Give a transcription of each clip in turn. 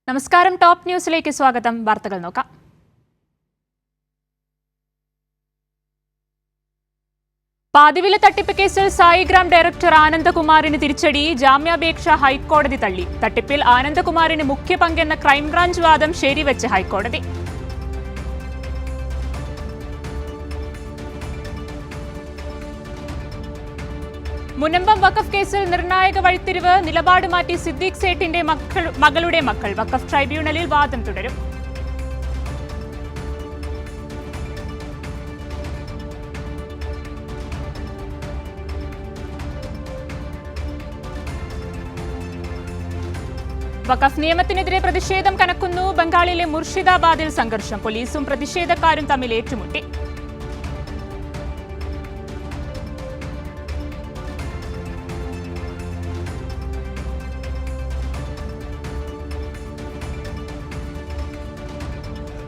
നമസ്കാരം. ടോപ്പ് ന്യൂസിലേക്ക് സ്വാഗതം. വാർത്തകൾ നോക്കാം. പാതിവില തട്ടിപ്പ് കേസിൽ സായിഗ്രാം ഡയറക്ടർ ആനന്ദകുമാറിന് തിരിച്ചടി. ജാമ്യാപേക്ഷ ഹൈക്കോടതി തള്ളി. തട്ടിപ്പിൽ ആനന്ദകുമാറിന് മുഖ്യ പങ്കെന്ന ക്രൈംബ്രാഞ്ച് വാദം ശരിവെച്ച് ഹൈക്കോടതി. മുനമ്പം വഖഫ് കേസിൽ നിർണായക വഴിത്തിരിവ്. നിലപാട് മാറ്റി സിദ്ദീഖ് സേഠിന്റെ മകളുടെ മക്കൾ. വഖഫ് ട്രൈബ്യൂണലിൽ വാദം തുടരും. വഖഫ് നിയമത്തിനെതിരെ പ്രതിഷേധം കനക്കുന്നു. ബംഗാളിലെ മുർഷിദാബാദിൽ സംഘർഷം. പോലീസും പ്രതിഷേധക്കാരും തമ്മിൽ ഏറ്റുമുട്ടി.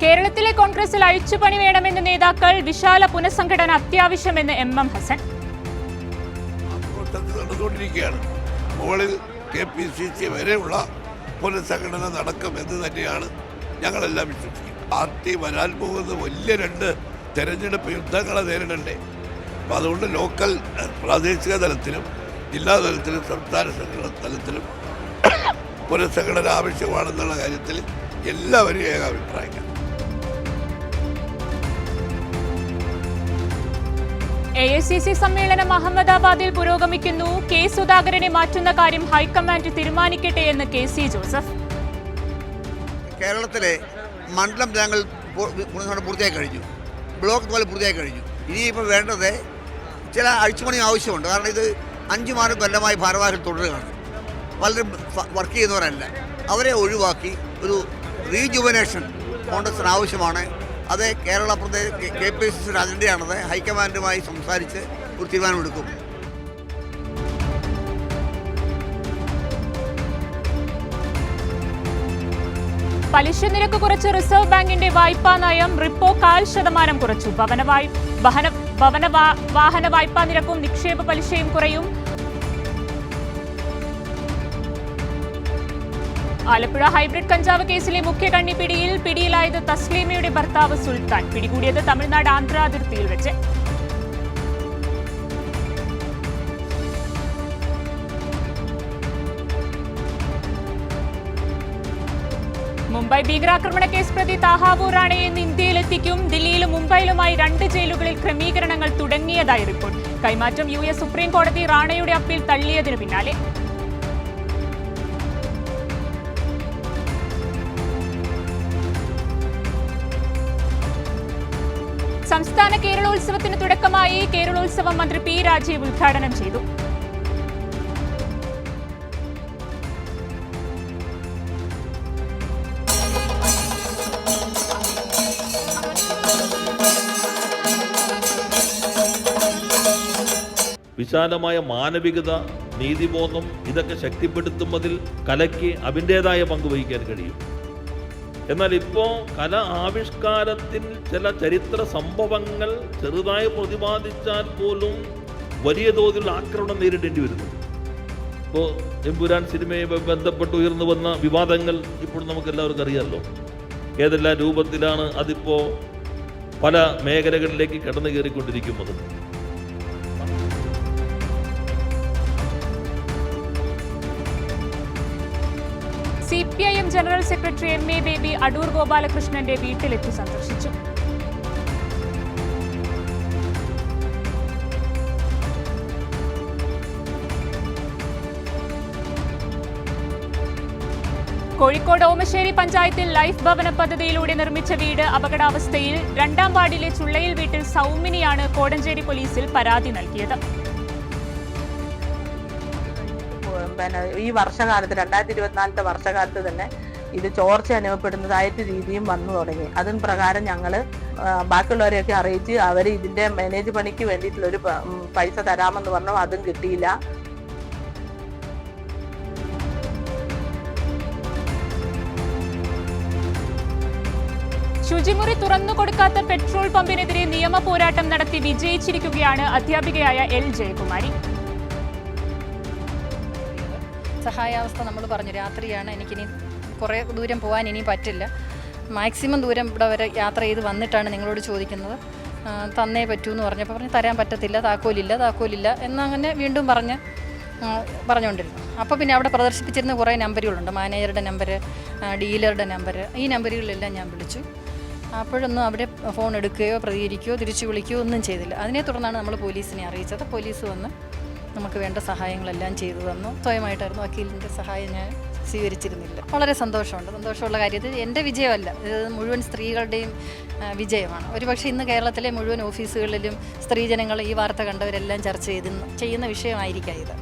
കേരളത്തിലെ കോൺഗ്രസിൽ അഴിച്ചുപണി വേണമെന്ന് നേതാക്കൾ. വിശാല പുനഃസംഘടന അത്യാവശ്യമെന്ന് എം ഹസൻ. മുകളിൽ KPCC വരെയുള്ള പുനഃസംഘടന നടക്കുമെന്ന് തന്നെയാണ് ഞങ്ങളെല്ലാം വിശ്വസിക്കുന്നത്. പാർട്ടി വരാൻ പോകുന്നത് വലിയ 2 തെരഞ്ഞെടുപ്പ് യുദ്ധങ്ങളെ നേരിടണ്ടേ. അപ്പം അതുകൊണ്ട് ലോക്കൽ പ്രാദേശിക തലത്തിലും ജില്ലാ തലത്തിലും സംസ്ഥാന തലത്തിലും പുനഃസംഘടന ആവശ്യമാണെന്നുള്ള കാര്യത്തിൽ എല്ലാവരും ഏകാഭിപ്രായമാണ്. AICC സമ്മേളനം അഹമ്മദാബാദിൽ പുരോഗമിക്കുന്നു. കെ സുധാകരനെ മാറ്റുന്ന കാര്യം ഹൈക്കമാൻഡ് തീരുമാനിക്കട്ടെ എന്ന് KC ജോസഫ്. കേരളത്തിലെ മണ്ഡലം ഞങ്ങൾ പൂർത്തിയായി കഴിഞ്ഞു, ബ്ലോക്ക് പോലെ പൂർത്തിയായി കഴിഞ്ഞു. ഇനിയിപ്പോൾ വേണ്ടത് ചില അഴിച്ചുപണി ആവശ്യമുണ്ട്. കാരണം ഇത് 5-6 കൊല്ലമായി ഭാരവാഹികൾ തുടരുകയാണ്. പലരും വർക്ക് ചെയ്യുന്നവരല്ല. അവരെ ഒഴിവാക്കി ഒരു റീജുവനേഷൻ കോൺഗ്രസിന് ആവശ്യമാണ്. അത് കേരള KPCC അജണ്ടയാണത്. ഹൈക്കമാൻഡുമായി സംസാരിച്ച് ഒരു തീരുമാനമെടുക്കും. പലിശ നിരക്ക് കുറച്ച് റിസർവ് ബാങ്കിന്റെ വായ്പാ നയം. റിപ്പോ 0.5% കുറച്ചു. വാഹന വായ്പാ നിരക്കും നിക്ഷേപ പലിശയും കുറയും. ആലപ്പുഴ ഹൈബ്രിഡ് കഞ്ചാവ് കേസിലെ മുഖ്യ കണ്ണി പിടിയിലായത് തസ്ലീമയുടെ ഭർത്താവ് സുൽത്താൻ. പിടികൂടിയത് തമിഴ്നാട് ആന്ധ്ര അതിർത്തിയിൽ വെച്ച്. മുംബൈ ഭീകരാക്രമണ കേസ് പ്രതി താഹാവൂർ റാണയെ ഇന്ന് ഇന്ത്യയിലെത്തിക്കും. ദില്ലിയിലും മുംബൈയിലുമായി 2 ജയിലുകളിൽ ക്രമീകരണങ്ങൾ തുടങ്ങിയതായി റിപ്പോർട്ട്. കൈമാറ്റം US സുപ്രീം കോടതി റാണയുടെ അപ്പീൽ തള്ളിയതിനു പിന്നാലെ. സംസ്ഥാന കേരളോത്സവത്തിന് തുടക്കമായി. കേരളോത്സവം മന്ത്രി P. രാജീവ് ഉദ്ഘാടനം ചെയ്തു. വിശാലമായ മാനവികത, നീതിബോധം ഇതൊക്കെ ശക്തിപ്പെടുത്തുന്നതിൽ കലയ്ക്ക് അതിൻ്റെതായ പങ്ക് വഹിക്കാൻ കഴിയും. എന്നാൽ ഇപ്പോൾ കല ആവിഷ്കാരത്തിൽ ചില ചരിത്ര സംഭവങ്ങൾ ചെറുതായി പ്രതിപാദിച്ചാൽ പോലും വലിയ തോതിലുള്ള ആക്രമണം നേരിടേണ്ടി വരുന്നു. ഇപ്പോൾ എമ്പുരാൻ സിനിമയുമായി ബന്ധപ്പെട്ട് ഉയർന്നു വന്ന വിവാദങ്ങൾ ഇപ്പോൾ നമുക്ക് എല്ലാവർക്കും അറിയാമല്ലോ. ഏതെല്ലാം രൂപത്തിലാണ് അതിപ്പോൾ പല മേഖലകളിലേക്ക് കടന്നു കയറിക്കൊണ്ടിരിക്കുന്നത്. CPIM general secretary MA Baby Adoor ഗോപാലകൃഷ്ണന്റെ വീട്ടിലെത്തി സന്ദർശിച്ചു. കോഴിക്കോട് ഓമശ്ശേരി പഞ്ചായത്തിൽ ലൈഫ് ഭവന പദ്ധതിയിലൂടെ നിർമ്മിച്ച വീട് അപകടാവസ്ഥയിൽ. 2ാം വാർഡിലെ ചുള്ളയിൽ വീട്ടിൽ സൗമിനിയാണ് കോടഞ്ചേരി പോലീസിൽ പരാതി നൽകിയത്. ഈ വർഷകാലത്ത് 2024 വർഷകാലത്ത് തന്നെ ഇത് ചോർച്ച അനുഭവപ്പെടുന്നതായിട്ട് രീതിയും വന്നു തുടങ്ങി. അതിന് പ്രകാരം ഞങ്ങൾ ബാക്കിയുള്ളവരെയൊക്കെ അറിയിച്ച് അവർ ഇതിന്റെ മാനേജ് പണിക്ക് വേണ്ടിയിട്ടുള്ളൊരു പൈസ തരാമെന്ന് പറഞ്ഞു. അതും കിട്ടിയില്ല. ശുചിമുറി തുറന്നു കൊടുക്കാത്ത പെട്രോൾ പമ്പിനെതിരെ നിയമ പോരാട്ടം നടത്തി വിജയിച്ചിരിക്കുകയാണ് അധ്യാപികയായ L. ജയകുമാരി. സഹായാവസ്ഥ നമ്മൾ പറഞ്ഞു രാത്രിയാണ് എനിക്കിനി കുറേ ദൂരം പോകാൻ ഇനി പറ്റില്ല. മാക്സിമം ദൂരം ഇവിടെ വരെ യാത്ര ചെയ്ത് വന്നിട്ടാണ് നിങ്ങളോട് ചോദിക്കുന്നത്. തന്നേ പറ്റൂ എന്ന് പറഞ്ഞപ്പോൾ തരാൻ പറ്റത്തില്ല, താക്കോലില്ല എന്നങ്ങനെ വീണ്ടും പറഞ്ഞുകൊണ്ടിരുന്നു. അപ്പോൾ പിന്നെ അവിടെ പ്രദർശിപ്പിച്ചിരുന്ന കുറേ നമ്പറുകളുണ്ട്, മാനേജറുടെ നമ്പർ, ഡീലറുടെ നമ്പർ. ഈ നമ്പറുകളിലെല്ലാം ഞാൻ വിളിച്ചു. അപ്പോഴൊന്നും അവിടെ ഫോൺ എടുക്കുകയോ പ്രതികരിക്കുകയോ തിരിച്ചു വിളിക്കുകയോ ഒന്നും ചെയ്തില്ല. അതിനെ തുടർന്നാണ് നമ്മൾ പോലീസിനെ അറിയിച്ചത്. പോലീസ് വന്ന് നമുക്ക് വേണ്ട സഹായങ്ങളെല്ലാം ചെയ്തു തന്നു. സ്വയമായിട്ടായിരുന്നു, വക്കീലിൻ്റെ സഹായം ഞാൻ സ്വീകരിച്ചിരുന്നില്ല. വളരെ സന്തോഷമുള്ള കാര്യത്തിൽ എൻ്റെ വിജയമല്ല, ഇത് മുഴുവൻ സ്ത്രീകളുടെയും വിജയമാണ്. ഒരുപക്ഷെ ഇന്ന് കേരളത്തിലെ മുഴുവൻ ഓഫീസുകളിലും സ്ത്രീജനങ്ങൾ ഈ വാർത്ത കണ്ടവരെല്ലാം ചർച്ച ചെയ്യുന്ന വിഷയമായിരിക്കാം ഇത്.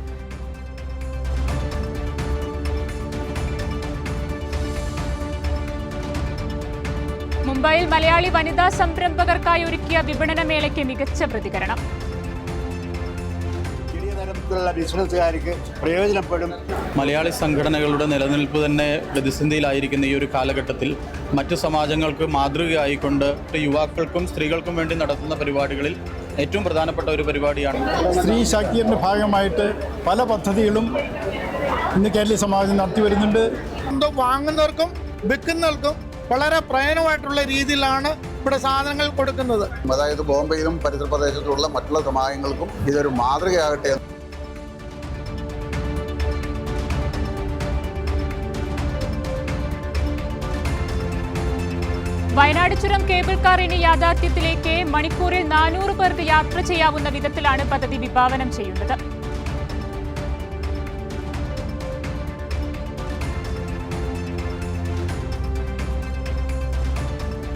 മുംബൈയിൽ മലയാളി വനിതാ സംരംഭകർക്കായി ഒരുക്കിയ വിപണന മേളയ്ക്ക് മികച്ച പ്രതികരണം. ചെറിയ തരത്തിലുള്ള ബിസിനസ്സുകാർക്ക് പ്രയോജനപ്പെടും. മലയാളി സംഘടനകളുടെ നിലനിൽപ്പ് തന്നെ പ്രതിസന്ധിയിലായിരിക്കുന്ന ഈ ഒരു കാലഘട്ടത്തിൽ മറ്റു സമാജങ്ങൾക്ക് മാതൃകയായിക്കൊണ്ട് യുവാക്കൾക്കും സ്ത്രീകൾക്കും വേണ്ടി നടത്തുന്ന പരിപാടികളിൽ ഏറ്റവും പ്രധാനപ്പെട്ട ഒരു പരിപാടിയാണ്. സ്ത്രീ ശാക്തീകരണ ഭാഗമായിട്ട് പല പദ്ധതികളും ഇന്ന് കേരളീയ സമാജം നടത്തി വരുന്നുണ്ട്. വാങ്ങുന്നവർക്കും വിൽക്കുന്നവർക്കും വളരെ പ്രയോജനമായിട്ടുള്ള രീതിയിലാണ് ഇവിടെ സാധനങ്ങൾ കൊടുക്കുന്നത്. അതായത് ബോംബെയിലും പരിസര പ്രദേശത്തുള്ള മറ്റുള്ള സമാജങ്ങൾക്കും ഇതൊരു മാതൃകയാകട്ടെ. വയനാട് ചുരം കേബിൾ കാർ ഇനി യാഥാർത്ഥ്യത്തിലേക്ക്. മണിക്കൂറിൽ 400 പേർക്ക് യാത്ര ചെയ്യാവുന്ന വിധത്തിലാണ് പദ്ധതി വിഭാവനം ചെയ്യുന്നത്.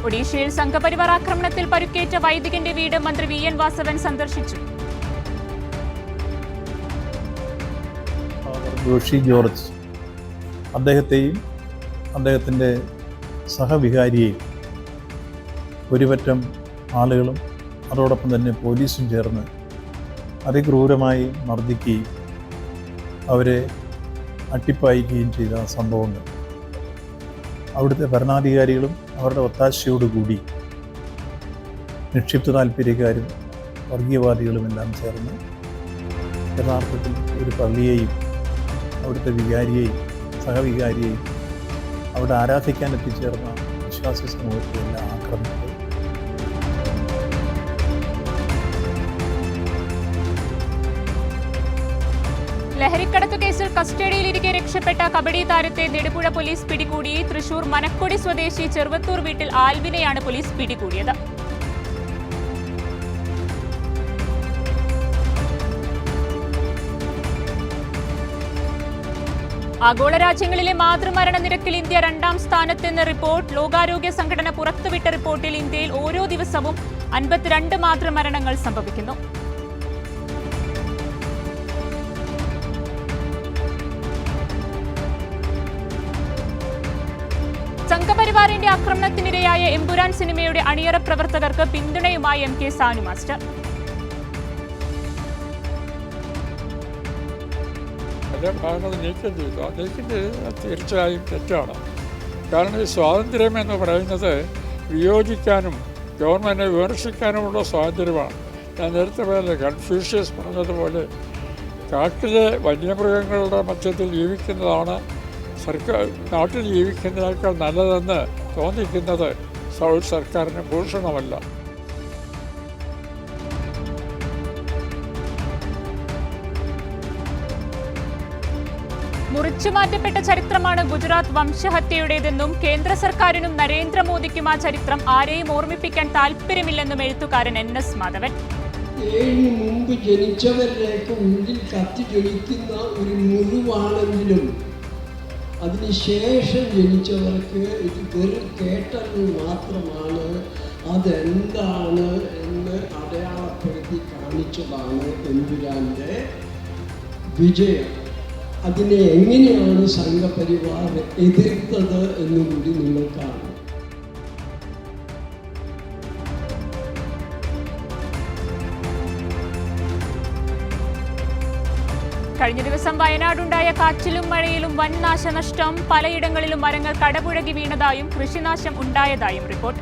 ഒഡീഷയിൽ സംഘപരിവാർ ആക്രമണത്തിൽ പരുക്കേറ്റ വൈദികന്റെ വീട് മന്ത്രി VN വാസവൻ സന്ദർശിച്ചു. ജോഷി ജോർജ് അദ്ദേഹത്തെയും അദ്ദേഹത്തിൻ്റെ സഹവികാരിയെയും ഒരുപറ്റം ആളുകളും അതോടൊപ്പം തന്നെ പോലീസും ചേർന്ന് അതിക്രൂരമായി മർദ്ദിക്കുകയും അവരെ അട്ടിപ്പായിക്കുകയും ചെയ്ത സംഭവങ്ങൾ അവിടുത്തെ ഭരണാധികാരികളും അവരുടെ ഒത്താശയോടുകൂടി നിക്ഷിപ്ത താല്പര്യക്കാരും വർഗീയവാദികളുമെല്ലാം ചേർന്ന് യഥാർത്ഥത്തിൽ ഒരു പള്ളിയെയും അവിടുത്തെ വികാരിയെയും സഹവികാരിയെയും അവിടെ ആരാധിക്കാൻ എത്തിച്ചേർന്ന വിശ്വാസി സമൂഹത്തെയെല്ലാം ആക്രമിച്ചു. ലഹരിക്കടത്ത് കേസിൽ കസ്റ്റഡിയിലിരിക്കെ രക്ഷപ്പെട്ട കബഡി താരത്തെ നെടുപുഴ പോലീസ് പിടികൂടി. തൃശൂർ മനക്കൊടി സ്വദേശി ചെറുവത്തൂർ വീട്ടിൽ ആൽവിനെയാണ് പോലീസ് പിടികൂടിയത്. ആഗോള രാജ്യങ്ങളിലെ മാതൃമരണ നിരക്കിൽ ഇന്ത്യ 2ാം സ്ഥാനത്തെന്ന് റിപ്പോർട്ട്. ലോകാരോഗ്യ സംഘടന പുറത്തുവിട്ട റിപ്പോർട്ടിൽ ഇന്ത്യയിൽ ഓരോ ദിവസവും 52 മാതൃമരണങ്ങൾ സംഭവിക്കുന്നു. സംഘപരിവാറിന്റെ ആക്രമണത്തിനിരയായ എമ്പുരാൻ സിനിമയുടെ അണിയറ പ്രവർത്തകർക്ക് പിന്തുണയുമായി MK സാനു മാസ്റ്റർ. ഭാഗങ്ങൾ നീക്കം ചെയ്തു. തീർച്ചയായും തെറ്റാണ്. കാരണം ഈ സ്വാതന്ത്ര്യം എന്ന് പറയുന്നത് വിയോജിക്കാനും ഗവൺമെൻറ്റിനെ വിമർശിക്കാനുമുള്ള സ്വാതന്ത്ര്യമാണ്. ഞാൻ നേരത്തെ പറഞ്ഞ കൺഫ്യൂഷ്യസ് പറഞ്ഞതുപോലെ കാട്ടിലെ വന്യമൃഗങ്ങളുടെ മധ്യത്തിൽ ജീവിക്കുന്നതാണ് നാട്ടിൽ ജീവിക്കുന്നതിനേക്കാൾ നല്ലതെന്ന് തോന്നിക്കുന്നത് സൗത്ത് സർക്കാരിന് ഭൂഷണമല്ല. മുറിച്ചുമാറ്റപ്പെട്ട ചരിത്രമാണ് ഗുജറാത്ത് വംശഹത്യയുടേതെന്നും കേന്ദ്ര സർക്കാരിനും നരേന്ദ്രമോദിക്കും ആ ചരിത്രം ആരെയും ഓർമ്മിപ്പിക്കാൻ താല്പര്യമില്ലെന്നും എഴുത്തുകാരൻ NS മാധവൻ. മുമ്പ് ജനിച്ചവരിലേക്ക് ഉള്ളിൽ കത്തിജ്വലിക്കുന്ന ഒരു മുറിവാണെങ്കിലും അതിനുശേഷം ജനിച്ചവർക്ക് ഇത് വെറും കേട്ടറിവ് മാത്രമാണ്. അതെന്താണ് എന്ന് അടയാളപ്പെടുത്തി കാണിച്ചതാണ് എമ്പുരാൻ്റെ വിജയം. അതിനെ എങ്ങനെയാണ് സംഘപരിവാർ എതിർത്തത് എന്നുകൂടി നിങ്ങൾ കാണും. കഴിഞ്ഞ ദിവസം വയനാടുണ്ടായ കാറ്റിലും മഴയിലും വൻ നാശനഷ്ടം. പലയിടങ്ങളിലും മരങ്ങൾ കടപുഴകി വീണതായും കൃഷിനാശം ഉണ്ടായതായും റിപ്പോർട്ട്.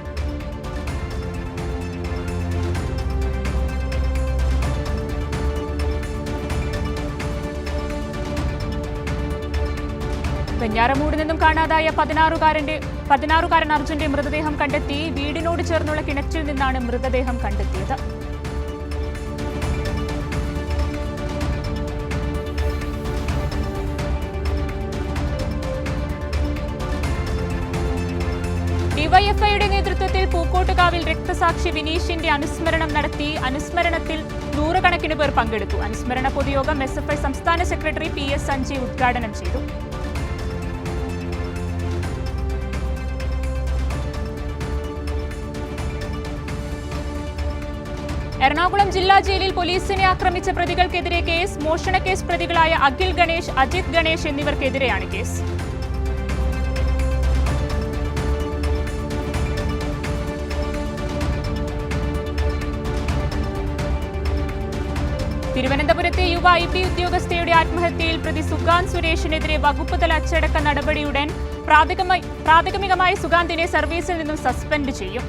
വെഞ്ഞാറമൂട് നിന്നും കാണാതായ 16-കാരൻ അർജുന്റെ മൃതദേഹം കണ്ടെത്തി. വീടിനോട് ചേർന്നുള്ള കിണറ്റിൽ നിന്നാണ് മൃതദേഹം കണ്ടെത്തിയത്. ഡിവൈഎഫ്ഐയുടെ നേതൃത്വത്തിൽ പൂക്കോട്ടുകാവിൽ രക്തസാക്ഷി വിനീഷിന്റെ അനുസ്മരണം നടത്തി. അനുസ്മരണത്തിൽ നൂറുകണക്കിന് പേർ പങ്കെടുത്തു. അനുസ്മരണ പൊതുയോഗം SFI സംസ്ഥാന സെക്രട്ടറി PS സഞ്ജയ് ഉദ്ഘാടനം ചെയ്തു. എറണാകുളം ജില്ലാ ജയിലിൽ പോലീസിനെ ആക്രമിച്ച പ്രതികൾക്കെതിരെ കേസ്. മോഷണക്കേസ് പ്രതികളായ അഖിൽ ഗണേഷ്, അജിത് ഗണേഷ് എന്നിവർക്കെതിരെയാണ് കേസ്. തിരുവനന്തപുരത്തെ യുവ IP ഉദ്യോഗസ്ഥയുടെ ആത്മഹത്യയിൽ പ്രതി സുഗാന്ത് സുരേഷിനെതിരെ വകുപ്പ് തല അച്ചടക്ക നടപടിയുടൻ. പ്രാഥമികമായി സുഗാന്തിനെ സർവീസിൽ നിന്നും സസ്പെൻഡ് ചെയ്യും.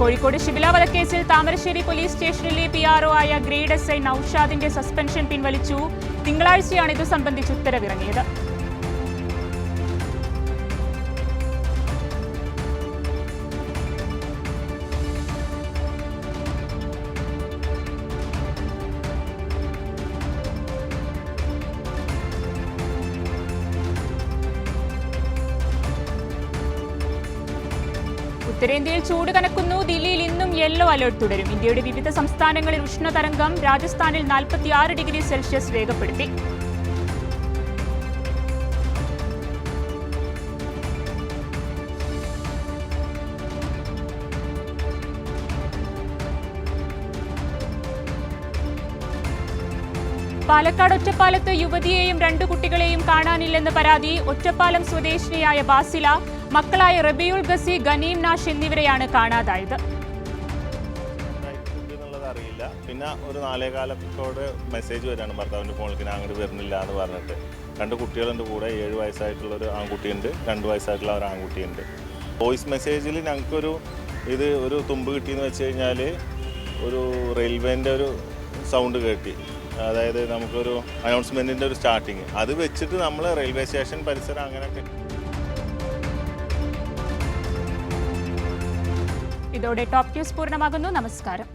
കോഴിക്കോട് ഷിബില വധക്കേസിൽ താമരശ്ശേരി പോലീസ് സ്റ്റേഷനിലെ PRO ആയ ഗ്രേഡ് SI നൌഷാദിന്റെ സസ്പെൻഷൻ പിൻവലിച്ചു. തിങ്കളാഴ്ചയാണ് ഇതു സംബന്ധിച്ച് ഉത്തരവിറങ്ങിയത്. ഉത്തരേന്ത്യയിൽ ചൂട് കനക്കുന്നു. ദില്ലിയിൽ ഇന്നും യെല്ലോ അലർട്ട് തുടരും. ഇന്ത്യയുടെ വിവിധ സംസ്ഥാനങ്ങളിൽ ഉഷ്ണതരംഗം. രാജസ്ഥാനിൽ 46 ഡിഗ്രി സെൽഷ്യസ് രേഖപ്പെടുത്തി. പാലക്കാട് ഒറ്റപ്പാലത്ത് യുവതിയെയും 2 കുട്ടികളെയും കാണാനില്ലെന്ന് പരാതി. ഒറ്റപ്പാലം സ്വദേശിനിയായ ബാസില, മക്കളായ റബിയുൽ ഗസി, ഗനീം നാഷ് എന്നിവരെയാണ് കാണാതായത്. അറിയില്ല. പിന്നെ ഒരു 4:15 മെസ്സേജ് വരികയാണ് ഭർത്താവിൻ്റെ ഫോണിലേക്ക്, ഞാൻ അങ്ങോട്ട് വരുന്നില്ല എന്ന് പറഞ്ഞിട്ട്. 2 കുട്ടികളുണ്ട് കൂടെ. 7 വയസ്സായിട്ടുള്ളൊരു ആൺകുട്ടിയുണ്ട്, 2 വയസ്സായിട്ടുള്ള ഒരു ആൺകുട്ടിയുണ്ട്. വോയിസ് മെസ്സേജിൽ ഞങ്ങൾക്കൊരു ഒരു തുമ്പ് കിട്ടിയെന്ന് വെച്ച് കഴിഞ്ഞാൽ ഒരു റെയിൽവേൻ്റെ ഒരു സൗണ്ട് കേട്ടി. അതായത് നമുക്കൊരു അനൗൺസ്മെൻറ്റിൻ്റെ ഒരു സ്റ്റാർട്ടിങ്, അത് വെച്ചിട്ട് നമ്മൾ റെയിൽവേ സ്റ്റേഷൻ പരിസരം അങ്ങനെയൊക്കെ. ഇതോടെ ടോപ്പ് ന്യൂസ് പൂർണ്ണമാകുന്നു. നമസ്കാരം.